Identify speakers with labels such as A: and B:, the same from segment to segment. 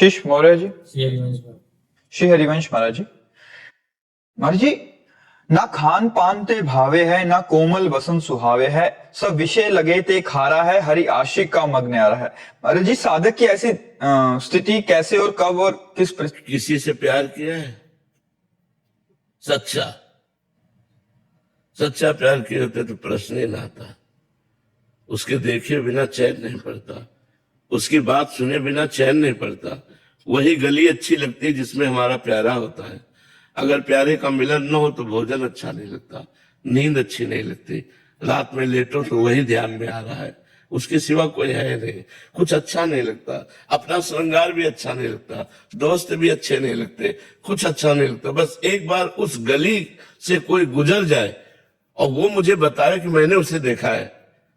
A: शीश मौर्य जी।
B: श्री हरिवंश महाराज।
A: श्री हरिवंश महाराज जी। महाराज जी, ना खान पान ते भावे है, ना कोमल वसन सुहावे है, सब विषय लगे ते खारा है, हरि आशिक का मग्न आ रहा है। महाराज जी, साधक की ऐसी स्थिति कैसे और कब और किस
C: किसी से प्यार किया है? सच्चा सच्चा प्यार किए होते तो प्रश्न ही ना आता। उसके देखे बिना चैन नहीं पड़ता, उसकी बात सुने बिना चैन नहीं पड़ता। वही गली अच्छी लगती है जिसमें हमारा प्यारा होता है। अगर प्यारे का मिलन न हो तो भोजन अच्छा नहीं लगता, नींद अच्छी नहीं लगती, रात में लेटो तो वही ध्यान में आ रहा है, उसके सिवा कोई है नहीं, कुछ अच्छा नहीं लगता। अपना श्रृंगार भी अच्छा नहीं लगता, दोस्त भी अच्छे नहीं लगते, कुछ अच्छा नहीं लगता। बस एक बार उस गली से कोई गुजर जाए और वो मुझे बताए कि मैंने उसे देखा है,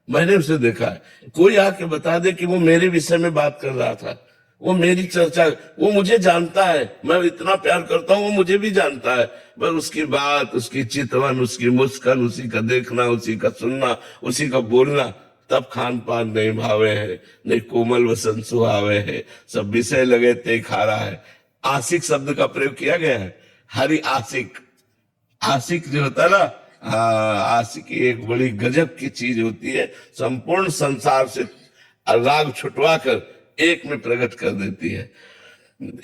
C: मैंने उसे देखा है। कोई आके बता दे कि वो मेरे विषय में बात कर रहा था, वो मेरी चर्चा, वो मुझे जानता है, मैं इतना प्यार करता हूं, वो मुझे भी जानता है। बस उसकी बात, उसकी चितवन, उसकी मुस्कान, उसी का देखना, उसी का सुनना, उसी का बोलना, तब खान पान नहीं भावे है, नहीं कोमल वसन सुहावे है, सब विषय लगे ते खारा है। आशिक शब्द का प्रयोग किया गया है। हरि आशिक, आशिक जो होता है ना, आशिकी एक बड़ी गजब की चीज होती है, संपूर्ण संसार से राग छुटवा कर एक में प्रकट कर देती है।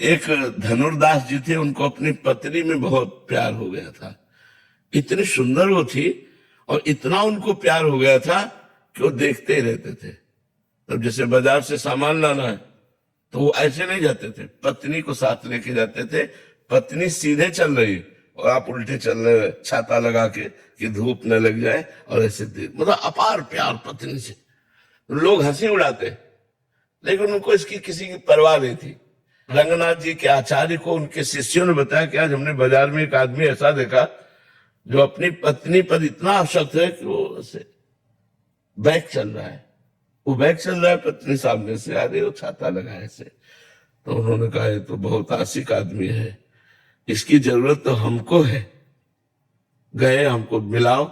C: एक धनुर्दास जी थे, उनको अपनी पत्नी में बहुत प्यार हो गया था। इतनी सुंदर वो थी और इतना उनको प्यार हो गया था कि वो देखते ही रहते थे। तब जैसे बाजार से सामान लाना है तो वो ऐसे नहीं जाते थे, पत्नी को साथ लेके जाते थे। पत्नी सीधे चल रही और आप उल्टे चल रहे, छाता लगा के कि धूप न लग जाए, और ऐसे मतलब अपार प्यार पत्नी से। लोग हंसी उड़ाते, लेकिन उनको इसकी किसी की परवाह नहीं थी। रंगनाथ जी के आचार्य को उनके शिष्यों ने बताया कि आज हमने बाजार में एक आदमी ऐसा देखा जो अपनी पत्नी पर इतना आसक्त है कि वो ऐसे बैग चल रहा है, वो बैग चल रहा है, पत्नी सामने से आ रही है, वो छाता लगा ऐसे। तो उन्होंने कहा ये तो बहुत आशिक आदमी है, इसकी जरूरत तो हमको है, गए हमको मिलाओ।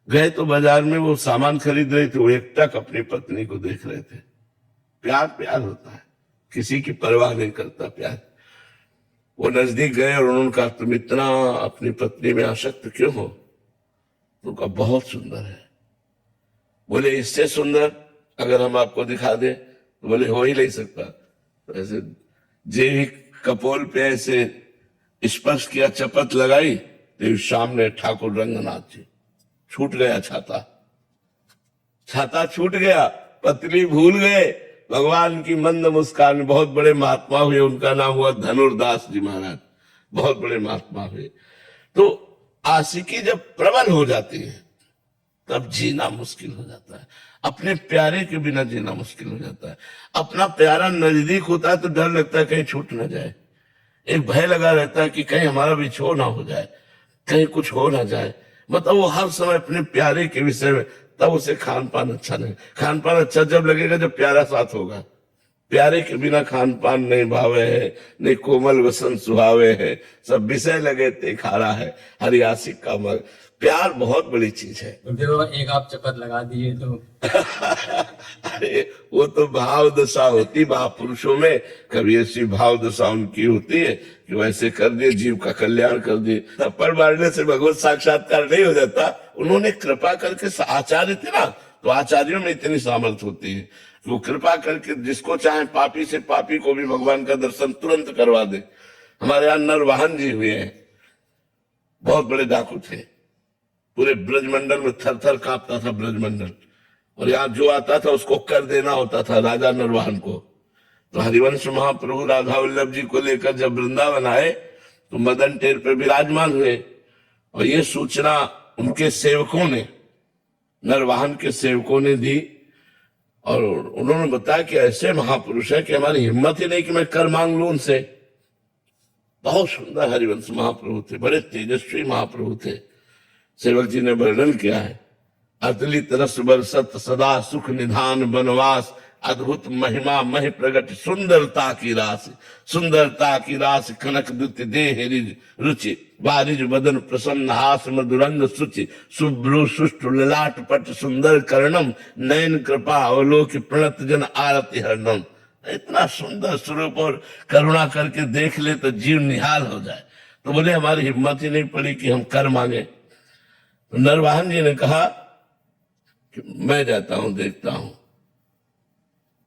C: गए तो बाजार में वो सामान खरीद रहे थे, वो एकटक अपनी पत्नी को देख रहे थे। प्यार प्यार होता है, किसी की परवाह नहीं करता प्यार। वो नजदीक गए और उन्होंने कहा तुम इतना अपनी पत्नी में आसक्त क्यों हो? तो कहा बहुत सुंदर है। बोले इससे सुंदर अगर हम आपको दिखा दें? तो बोले हो ही नहीं सकता। तो ऐसे जे ही कपोल पे ऐसे स्पर्श किया, चपत लगाई, तो सामने ठाकुर रंगनाथ जी। छूट गया छाता, छाता छूट गया, पत्नी भूल गए। भगवान की मंद मुस्कान। बहुत बड़े महात्मा हुए, उनका नाम हुआ धनुर्दास जी महाराज, बहुत बड़े महात्मा हुए। तो आशिकी जब प्रबल हो जाती है तब जीना मुश्किल हो जाता है, अपने प्यारे के बिना जीना मुश्किल हो जाता है। अपना प्यारा नजदीक होता है तो डर लगता है कहीं छूट ना जाए, एक भय लगा रहता है कि कहीं हमारा बिछोह ना हो जाए, कहीं कुछ हो ना जाए। मतलब वो हर समय अपने प्यारे के विषय में, तब उसे खान पान अच्छा नहीं। खान पान अच्छा जब लगेगा जब प्यारा साथ होगा। प्यारे के बिना खान पान नहीं भावे है, नहीं कोमल वसन सुहावे है, सब विषय लगे ते खारा है, हरि आशिक का मग। प्यार बहुत बड़ी चीज है।
B: तो फिर वो एक आप चपत लगा दिए तो
C: अरे वो तो भाव दशा होती महापुरुषों में, कभी ऐसी भाव दशा उनकी होती है कि वैसे कर दिए, जीव का कल्याण कर दिए। थप्पड़ मारने से भगवत साक्षात्कार नहीं हो जाता। उन्होंने कृपा करके, आचार्य थे ना, तो आचार्यों में इतनी सामर्थ्य होती है, वो कृपा करके जिसको चाहे पापी से पापी को भी भगवान का दर्शन तुरंत करवा दे। हमारे यहाँ नरवाहन जी हुए हैं, बहुत बड़े डाकू थे, पूरे ब्रजमंडल में थर थर कांपता था ब्रजमंडल, और यहाँ जो आता था उसको कर देना होता था राजा नरवाहन को। तो हरिवंश महाप्रभु राधा वल्लभ जी को लेकर जब वृंदावन आए तो मदन टेर पे विराजमान हुए, और ये सूचना उनके सेवकों ने, नरवाहन के सेवकों ने दी, और उन्होंने बताया कि ऐसे महापुरुष है कि हमारी हिम्मत ही नहीं कि मैं कर मांग लू उनसे। बहुत सुंदर हरिवंश महाप्रभु थे, बड़े तेजस्वी महाप्रभु थे। सेवक जी ने वर्णन किया है, अतली तरस बरसत सदा सुख निधान वनवास, अद्भुत महिमा महि प्रगट सुंदरता की रास, सुंदरता की रास कनक दुत देह रिज रुचि, बारिज बदन प्रसन्न हास मधुरंग सुचि, शुभ्रु सुष्टु ललाट पट सुंदर कर्णम, नयन कृपा अवलोक प्रणत जन आरति हरणम। इतना सुंदर स्वरूप और करुणा करके देख ले तो जीव निहाल हो जाए। तो बोले हमारी हिम्मत ही नहीं पड़ी कि हम कर मांगे। तो नरवाहन जी ने कहा कि मैं जाता हूं, देखता हूं।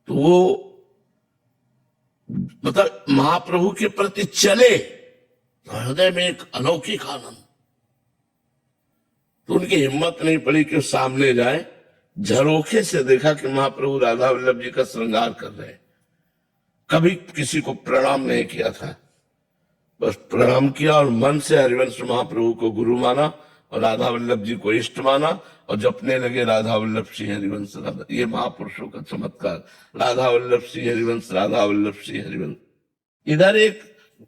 C: तो वो मतलब महाप्रभु के प्रति चले तो हृदय में एक अलौकिक आनंद। तो उनकी हिम्मत नहीं पड़ी कि वो सामने जाए। झरोखे से देखा कि महाप्रभु राधा वल्लभ जी का श्रृंगार कर रहे हैं। कभी किसी को प्रणाम नहीं किया था, बस प्रणाम किया और मन से हरिवंश महाप्रभु को गुरु माना और राधा वल्लभ जी को इष्ट माना और जपने लगे राधा वल्लभ श्री हरिवंश राधा। ये महापुरुषों का चमत्कार, राधा वल्लभ श्री हरिवंश, राधा वल्लभ श्री हरिवंश। इधर एक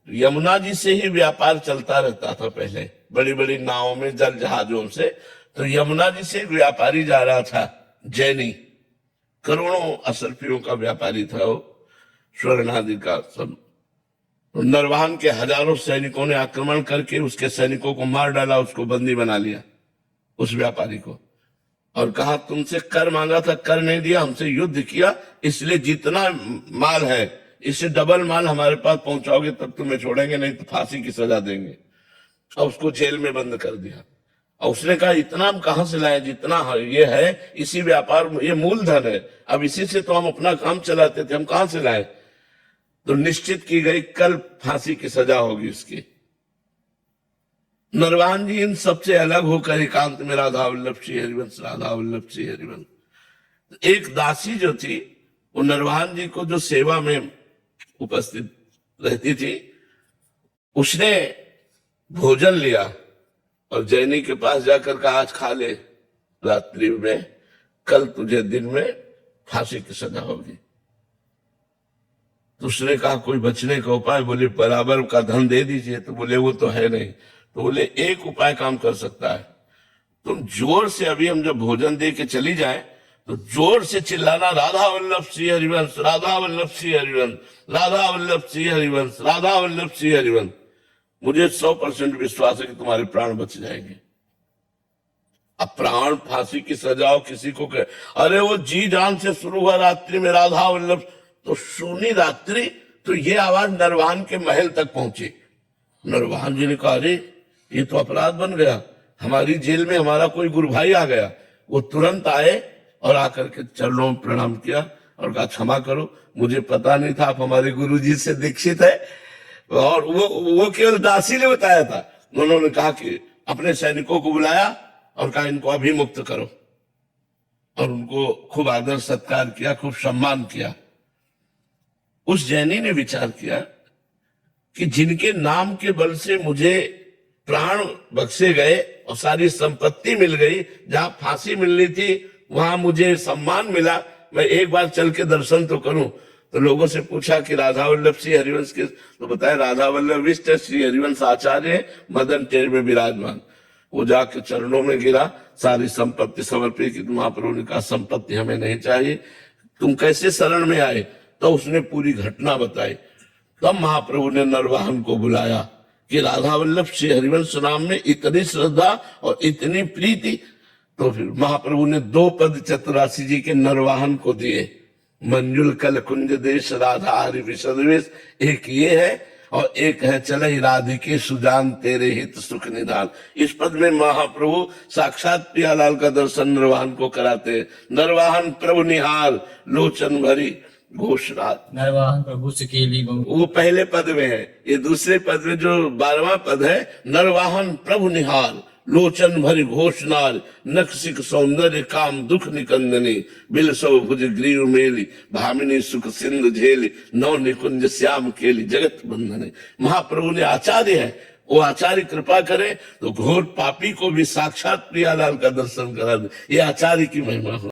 C: यमुना जी से ही व्यापार चलता रहता था पहले, बड़ी बड़ी नावों में, जल जहाजों से। तो यमुना जी से एक व्यापारी जा रहा था, जैनी, करोड़ों असरफियों का व्यापारी था वो, स्वर्ण आदि का सब। तो नरवाहन के हजारों सैनिकों ने आक्रमण करके उसके सैनिकों को मार डाला, उसको बंदी बना लिया, उस व्यापारी को, और कहा तुमसे कर मांगा था, कर नहीं दिया, हमसे युद्ध किया, इसलिए जितना माल है इससे डबल माल हमारे पास पहुंचाओगे तब तुम्हें छोड़ेंगे, नहीं तो फांसी की सजा देंगे। और उसको जेल में बंद कर दिया। और उसने कहा इतना हम कहां से लाए, जितना ये है इसी व्यापार, ये मूलधन है, अब इसी से तो हम अपना काम चलाते थे, हम कहां से लाए। तो निश्चित की गई कल फांसी की सजा होगी इसकी। नरवाहन जी इन सबसे अलग होकर एकांत में राधा वल्लभ श्री हरिवंश, राधा वल्लभ श्री हरिवंश। एक दासी जो थी वो नरवाहन जी को जो सेवा में उपस्थित रहती थी, उसने भोजन लिया और जैनी के पास जाकर कहा आज खा ले रात्रि में, कल तुझे दिन में फांसी की सजा होगी। तो उसने कहा कोई बचने का उपाय। बोले बराबर का धन दे दीजिए। तो बोले वो तो है नहीं। तो बोले एक उपाय काम कर सकता है, तुम जोर से, अभी हम जब भोजन दे के चली जाए तो जोर से चिल्लाना राधा वल्लभ श्री हरिवंश, राधा वल्लभ श्री हरिवंश, राधा वल्लभ श्री हरिवंश, राधा वल्लभ श्री हरिवंश। मुझे 100% विश्वास है कि तुम्हारे प्राण बच जाएंगे। अब प्राण फांसी की सजा किसी को कहे, अरे वो जी जान से शुरू हुआ रात्रि में राधा वल्लभ, तो सुनी रात्रि तो ये आवाज नरवाहन के महल तक पहुंची। नरवाहन जी ने कहा अरे ये तो अपराध बन गया, हमारी जेल में हमारा कोई गुरु भाई आ गया। वो तुरंत आए और आकर के चरणों में प्रणाम किया और कहा क्षमा करो, मुझे पता नहीं था आप हमारे गुरु जी से दीक्षित है। और वो केवल दासी ने बताया था। उन्होंने कहा कि अपने सैनिकों को बुलाया और कहा इनको अभी मुक्त करो, और उनको खूब आदर सत्कार किया, खूब सम्मान किया। उस जैनी ने विचार किया कि जिनके नाम के बल से मुझे प्राण बख्शे गए और सारी संपत्ति मिल गई, जहां फांसी मिलनी थी वहां मुझे सम्मान मिला, मैं एक बार चल के दर्शन तो करूं। तो लोगों से पूछा कि राधा वल्लभ श्री हरिवंश के, तो बताया राधा वल्लभ इष्ट श्री हरिवंश आचार्य मदन टेर में विराजमान। वो जाके चरणों में गिरा, सारी संपत्ति समर्पित की। महाप्रभु ने कहा संपत्ति हमें नहीं चाहिए, तुम कैसे शरण में आए। तो उसने पूरी घटना बताई। तब महाप्रभु ने नरवाहन को बुलाया कि राधा वल्लभ श्री हरिवंश नाम में इतनी श्रद्धा और इतनी प्रीति। तो फिर महाप्रभु ने 2 पद चतुरासी जी के नरवाहन को दिए, मंजुल कल कुंज देश राधा हरि विशदवेश। एक ये है और एक है चले राधिके सुजान तेरे हित सुख निदान। इस पद में महाप्रभु साक्षात प्रियालाल का दर्शन नरवाहन को कराते। नरवाहन प्रभु निहार लोचन भरी घोषरात।
B: नरवाहन प्रभु सकेली
C: वो पहले पद में है। ये दूसरे पद में जो 12वां पद है, नरवाहन प्रभु निहार लोचन भरी घोषनार, नक्सिक सौंदर्य काम दुख निकंदनी, बिल सौ भुज ग्रीव मेली, भामिनी सुख सिंधु झेली, नौ निकुंज श्याम केली, जगत बंधने। महाप्रभु ने आचार्य है, वो आचार्य कृपा करे तो घोर पापी को भी साक्षात प्रियालाल का दर्शन करा दे। ये आचार्य की महिमा हो।